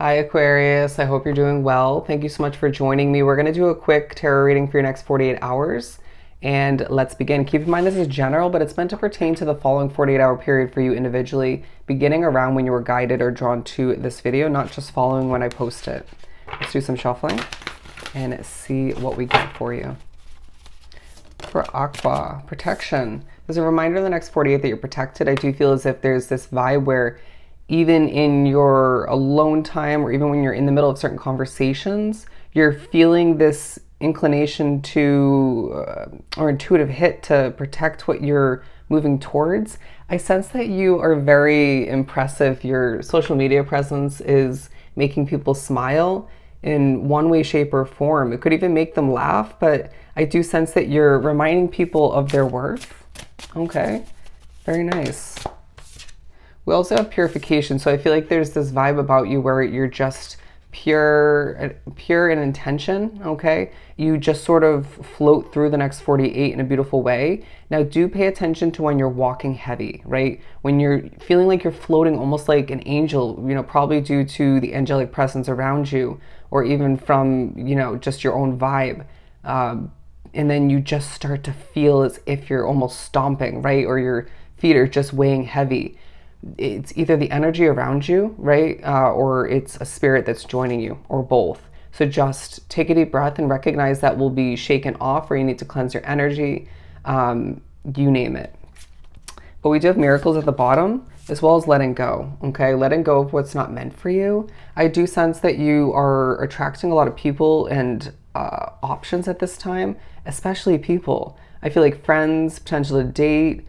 Hi Aquarius, I hope you're doing well. Thank you so much for joining me. We're going to do a quick tarot reading for your next 48 hours. And let's begin. Keep in mind this is general, but it's meant to pertain to the following 48-hour period for you individually, beginning around when you were guided or drawn to this video, not just following when I post it. Let's do some shuffling and see what we get for you. For Aqua, protection. There's a reminder in the next 48 that you're protected. I do feel as if there's this vibe where even in your alone time or even when you're in the middle of certain conversations, you're feeling this inclination to or intuitive hit to protect what you're moving towards. I sense that you are very impressive. Your social media presence is making people smile in one way, shape, or form. It could even make them laugh, but I do sense that you're reminding people of their worth. Okay, very nice. We also have purification, so I feel like there's this vibe about you where you're just pure in intention, okay? You just sort of float through the next 48 in a beautiful way. Now do pay attention to when you're walking heavy, right? When you're feeling like you're floating almost like an angel, probably due to the angelic presence around you, or even from, just your own vibe. And then you just start to feel as if you're almost stomping, right? Or your feet are just weighing heavy. It's either the energy around you, right? Or it's a spirit that's joining you, or both. So just take a deep breath and recognize that will be shaken off, or you need to cleanse your energy, you name it. But we do have miracles at the bottom, as well as letting go, okay? Letting go of what's not meant for you. I do sense that you are attracting a lot of people and options at this time, especially people. I feel like friends, potential to date,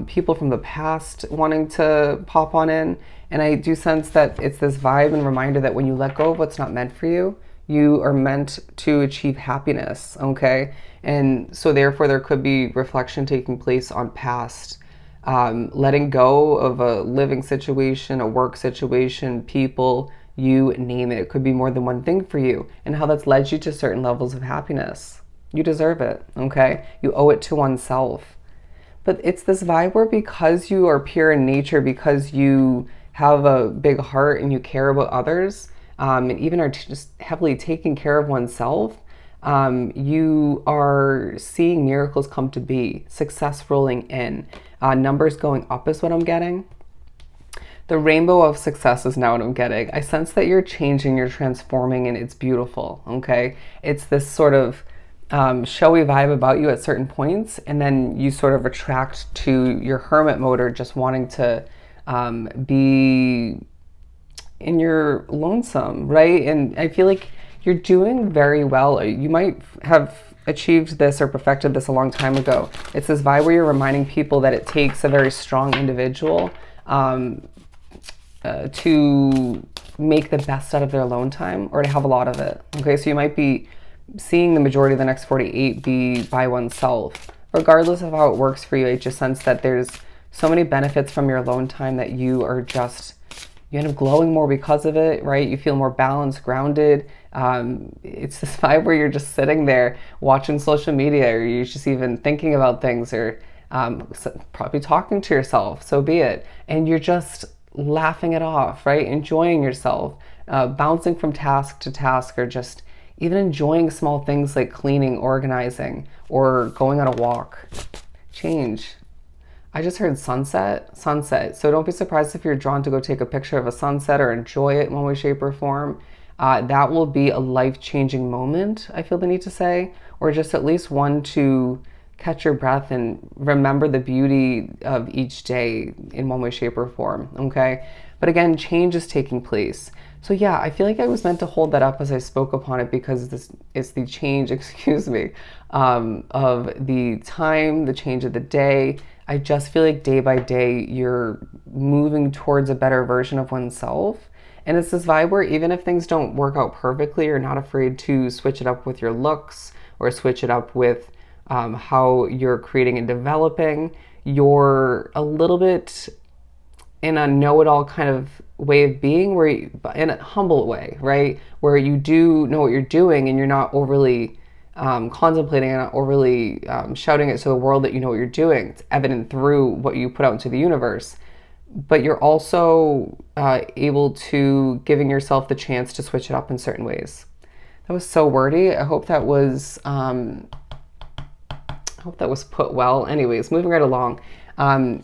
people from the past wanting to pop on in. And I do sense that it's this vibe and reminder that when you let go of what's not meant for you, you are meant to achieve happiness, okay? And so therefore there could be reflection taking place on past, letting go of a living situation, a work situation, people, you name it. It could be more than one thing for you, and how that's led you to certain levels of happiness. You deserve it, okay? You owe it to oneself. But it's this vibe where because you are pure in nature, because you have a big heart and you care about others, and even are just heavily taking care of oneself, you are seeing miracles come to be, success rolling in, numbers going up is what I'm getting. The rainbow of success is now what I'm getting. I sense that you're changing, you're transforming, and it's beautiful, okay? It's this sort of showy vibe about you at certain points, and then you sort of attract to your hermit mode, or just wanting to be in your lonesome, right? And I feel like you're doing very well. You might have achieved this or perfected this a long time ago. It's this vibe where you're reminding people that it takes a very strong individual to make the best out of their alone time, or to have a lot of it. Okay, so you might be seeing the majority of the next 48 be by oneself. Regardless of how it works for you, I just sense that there's so many benefits from your alone time that you are just, you end up glowing more because of it, right? You feel more balanced, grounded. It's this vibe where you're just sitting there watching social media, or you're just even thinking about things, or probably talking to yourself, so be it. And you're just laughing it off, right? Enjoying yourself, bouncing from task to task, or just even enjoying small things like cleaning, organizing, or going on a walk. Change. I just heard sunset. So don't be surprised if you're drawn to go take a picture of a sunset or enjoy it in one way, shape, or form. That will be a life-changing moment, I feel the need to say, or just at least one to catch your breath and remember the beauty of each day in one way, shape, or form, okay? But again, change is taking place. So yeah, I feel like I was meant to hold that up as I spoke upon it, because this is the change, excuse me, of the time, the change of the day. I just feel like day by day, you're moving towards a better version of oneself. And it's this vibe where even if things don't work out perfectly, you're not afraid to switch it up with your looks, or switch it up with how you're creating and developing. You're a little bit in a know-it-all kind of way of being, where you, in a humble way, right? Where you do know what you're doing, and you're not overly contemplating and not overly shouting it to the world that you know what you're doing. It's evident through what you put out into the universe. but you're also able to giving yourself the chance to switch it up in certain ways. That was so wordy. I hope that was put well. Anyways, moving right along.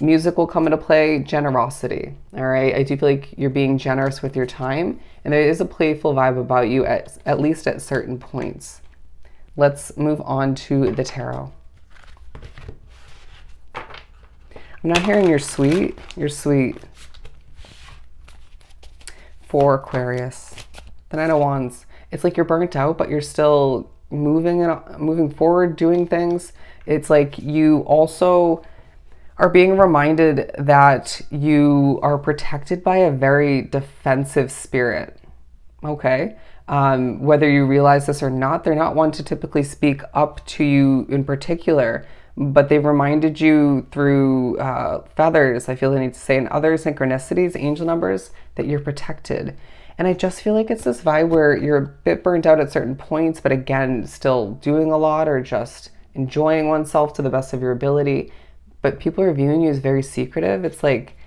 Music will come into play, generosity. All right. I do feel like you're being generous with your time, and there is a playful vibe about you at least at certain points. Let's move on to the tarot. I'm not hearing you're sweet. You're sweet. For Aquarius. The Nine of Wands. It's like you're burnt out, but you're still moving forward, doing things. It's like you also are being reminded that you are protected by a very defensive spirit. Okay. Whether you realize this or not, they're not one to typically speak up to you in particular, but they've reminded you through feathers, I feel the need to say, and other synchronicities, angel numbers, that you're protected. And I just feel like it's this vibe where you're a bit burnt out at certain points, but again, still doing a lot or just enjoying oneself to the best of your ability. But people are viewing you as very secretive. It's like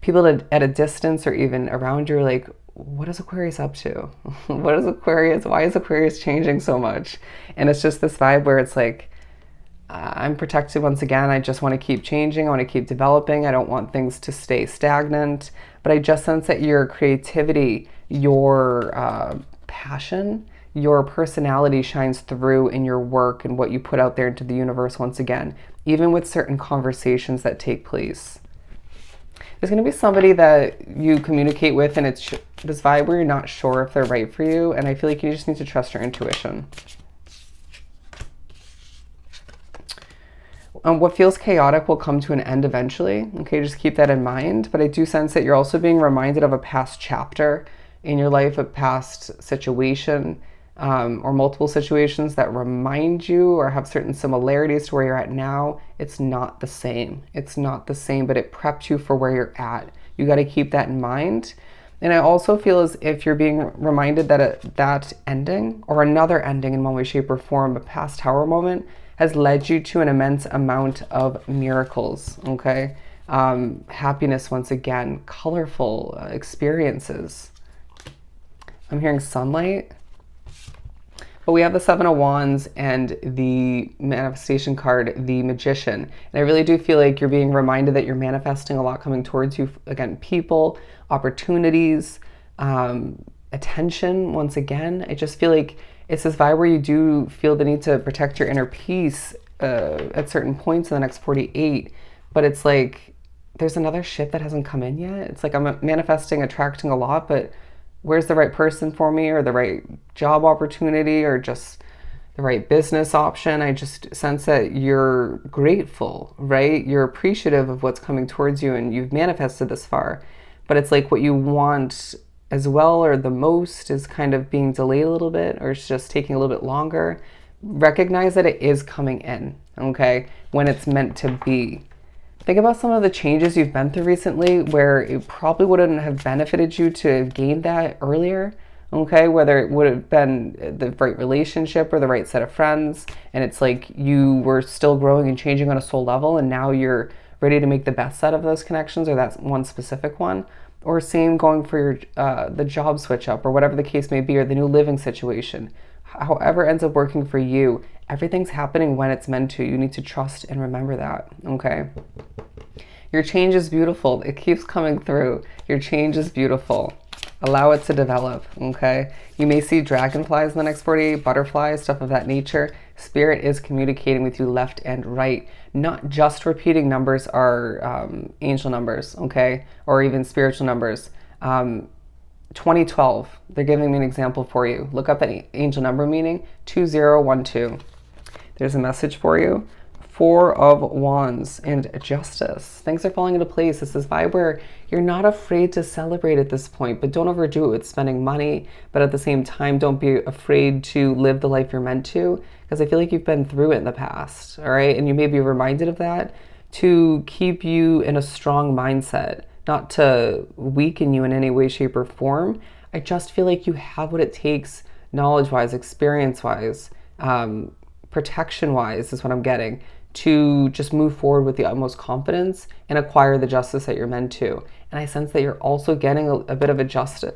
people at a distance or even around you are like, what is Aquarius up to? What is Aquarius? Why is Aquarius changing so much? And it's just this vibe where it's like, I'm protected once again. I just want to keep changing. I want to keep developing. I don't want things to stay stagnant. But I just sense that your creativity, your passion, your personality shines through in your work and what you put out there into the universe once again, even with certain conversations that take place. There's going to be somebody that you communicate with, and it's this vibe where you're not sure if they're right for you, and I feel like you just need to trust your intuition. What feels chaotic will come to an end eventually. Okay, just keep that in mind. But I do sense that you're also being reminded of a past chapter in your life, a past situation, or multiple situations that remind you or have certain similarities to where you're at now. It's not the same. It's not the same, but it prepped you for where you're at. You got to keep that in mind. And I also feel as if you're being reminded that that ending or another ending in one way, shape, or form, a past tower moment, has led you to an immense amount of miracles, okay? Happiness once again, colorful experiences. I'm hearing sunlight. But we have the Seven of Wands and the manifestation card, the Magician. And I really do feel like you're being reminded that you're manifesting a lot coming towards you. Again, people, opportunities, attention once again. I just feel like it's this vibe where you do feel the need to protect your inner peace at certain points in the next 48. But it's like there's another ship that hasn't come in yet. It's like I'm manifesting, attracting a lot, but where's the right person for me, or the right job opportunity, or just the right business option? I just sense that you're grateful, right? You're appreciative of what's coming towards you, and you've manifested this far. But it's like what you want as well, or the most, is kind of being delayed a little bit, or it's just taking a little bit longer. Recognize that it is coming in, okay, when it's meant to be. Think about some of the changes you've been through recently where it probably wouldn't have benefited you to gain that earlier, okay? Whether it would have been the right relationship or the right set of friends, and it's like you were still growing and changing on a soul level, and now you're ready to make the best out of those connections, or that's one specific one. Or same going for your the job switch up, or whatever the case may be, or the new living situation. However ends up working for you, everything's happening when it's meant to. You need to trust and remember that, okay? Your change is beautiful. It keeps coming through. Your change is beautiful. Allow it to develop, okay? You may see dragonflies in the next 48, butterflies, stuff of that nature. Spirit is communicating with you left and right. Not just repeating numbers are angel numbers, okay? Or even spiritual numbers. 2012, they're giving me an example for you. Look up that angel number meaning, 2012. There's a message for you. Four of Wands and Justice. Things are falling into place. It's this vibe where you're not afraid to celebrate at this point, but don't overdo it with spending money. But at the same time, don't be afraid to live the life you're meant to, because I feel like you've been through it in the past, all right? And you may be reminded of that to keep you in a strong mindset, not to weaken you in any way, shape, or form. I just feel like you have what it takes, knowledge-wise, experience-wise, protection-wise is what I'm getting, to just move forward with the utmost confidence and acquire the justice that you're meant to. And I sense that you're also getting a bit of a justice,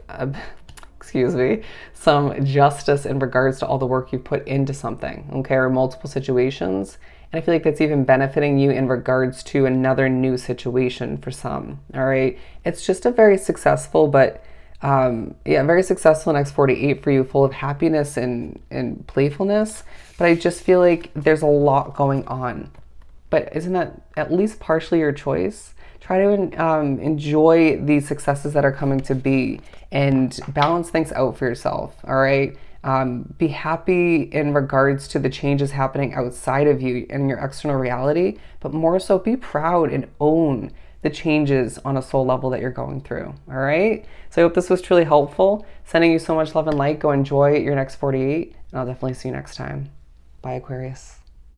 excuse me, some justice in regards to all the work you've put into something, okay, or multiple situations. And I feel like that's even benefiting you in regards to another new situation for some, all right? It's just a very successful, but very successful next 48 for you, full of happiness and playfulness. But I just feel like there's a lot going on. But isn't that at least partially your choice? Try to enjoy the successes that are coming to be and balance things out for yourself, all right? Be happy in regards to the changes happening outside of you and your external reality, but more so be proud and own the changes on a soul level that you're going through, all right? So I hope this was truly helpful. Sending you so much love and light. Go enjoy your next 48, and I'll definitely see you next time. Bye, Aquarius.